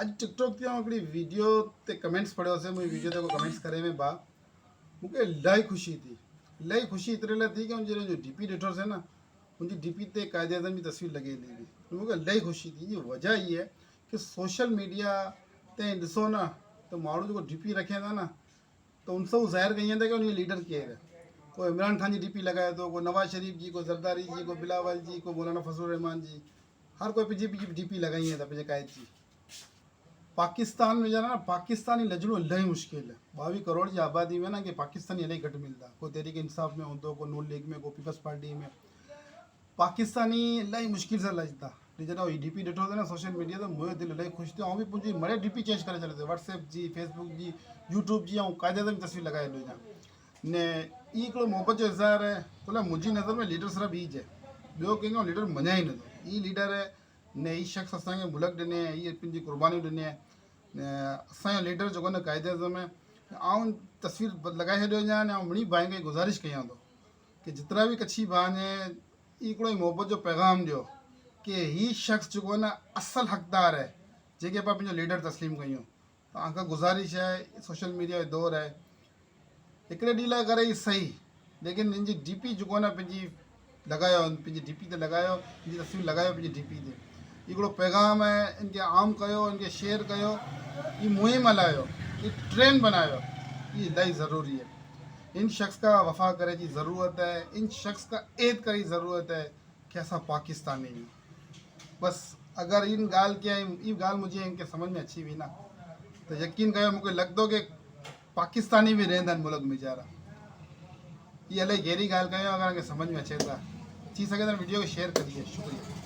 आज टिकटॉक ते हिकिड़ी वीडियो ते कमेंट्स पढ़ियो से मुंहिंजी वीडियो ते को कमेंट्स करे में बा मूंखे इलाही ख़ुशी थी। इलाही ख़ुशी एतिरे लाइ थी कि जॾहिं जो डीपी ॾिठोसीं न मुंहिंजी डीपी ते क़ाइदे आज़म जी तस्वीर लॻियलु हुई। मूंखे इलाही ख़ुशी थी। जी वजह इहा आहे कि सोशल मीडिया ते ॾिसो न त माण्हू जेको डीपी रखे था न तो उनसे वो ज़ाहिर कई था कि उनकी लीडर केरु है। कोई इमरान खान जी डीपी लगाए थो, कोई नवाज शरीफ जी, कोई जरदारी जी, कोई बिलावल जी, कोई मौलाना फजलुर रहमान जी, हर कोई पंहिंजी डीपी लगाई है पंहिंजे क़ाइद जी। पाकिस्तान में जाना पाकिस्तानी लजणो इलाही मुश्किल है। 22 करोड़ की आबादी में ना कि पाकिस्तानी इलाही घटि मिलता। कोई तहरीक इंसाफ में होंदो, कोई नून लीग में, कोई पीपल्स पार्टी में। पाकिस्तानी इलाही मुश्किल से लजता। जॾहिं ही डीपी ॾिठो था न सोशल मीडिया ते मुंहिंजो दिलि इलाही ख़ुशि थियो। भी मुंहिंजी मड़े डीपी चेंज करे छॾियो व्हाट्सएप जी, फेसबुक जी, यूट्यूब जी, ऐं क़ाइदे जी तस्वीर लगाए हुई ने ई हिकिड़ो मोहबत जो इज़हार है। तो मुंहिंजी नज़र में लीडर सिर्फ़ु ई है, ॿियो कंहिंजो लीडर मञा ई नथो। ई लीडर है ने ई शख़्स असांखे मुल्क ॾिने, इहे पंहिंजी कुर्बानियूं ॾिने। असांजो लीडर जेको न क़ाइदे आज़म है, आउं तस्वीर लगाए छॾियो वञा ने मिणी भाई खे गुज़ारिश कयां थो कि जितना भी कच्छी भाउ आहिनि हिकिड़ो ई मोहबत जो पैगाम ॾियो कि ही शख़्स जेको न असल हक़दार है जेके पाण पंहिंजो लीडर तस्लीम कयूं। तव्हांखां गुज़ारिश है, सोशल मीडिया जो दौर है, हिकिड़े ॾींहं लाइ करे ई सही, लेकिन इनजी डीपी जेको न पंहिंजी लॻायो, पंहिंजी डीपी ते लॻायो, पंहिंजी तस्वीर लॻायो पंहिंजी डीपी ते। हिकिड़ो पैगाम है, इनके आम कयो, इनके शेयर कयो, ये मुहिम हलायो, ये ट्रेंड बनायो, ये इलाही ज़रूरी है। इन शख़्स का वफ़ा करे जी ज़रूरत है, इन शख़्स का ऐद करे ज़रूरत है कि असां पाकिस्तानी आहियूं। बस अगर इन ॻाल्हि खे ई ॻाल्हि मुंहिंजी इनखे समझ में अची वई न त यकीन कयो मूंखे लॻंदो कि पाकिस्तानी भी रहंदा आहिनि मुल्क में वीचारा। ये इलाही गहरी ॻाल्हि कयो, अगर इनखे समझ में अचे त थी सके त वीडियो खे शेयर करिए। शुक्रिया।